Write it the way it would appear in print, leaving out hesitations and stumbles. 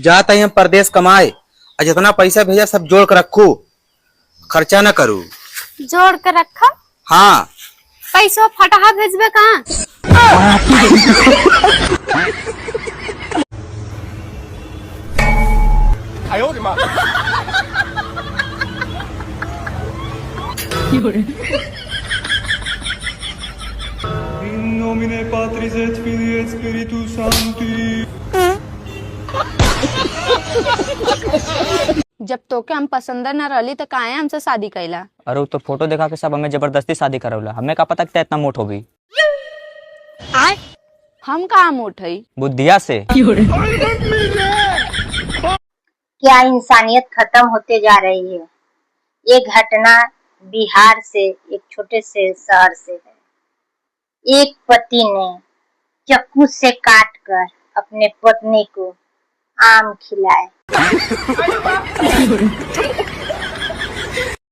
जाता ही हम परदेश कमाए और जितना पैसा भेजा सब जोड़ कर रखू, खर्चा न करू। जोड़ कर रखा? हाँ। पैसों फटाहा भेजबे कहाँ? In nomine Patris et Filii et Spiritus Sancti। जब तोके हम पसंद न रहली तो काहे हमसे शादी कैला? अरे वो तो फोटो दिखा के सब हमें जबरदस्ती शादी करवला, हमें का पता कि इतना मोट हो गई। हम कहाँ मोट हई? बुद्धिया से। क्या इंसानियत खत्म होते जा रही है। ये घटना बिहार से एक छोटे से शहर से है। एक पति ने चाकू से काटकर अपने पत्नी को आम खिलाए।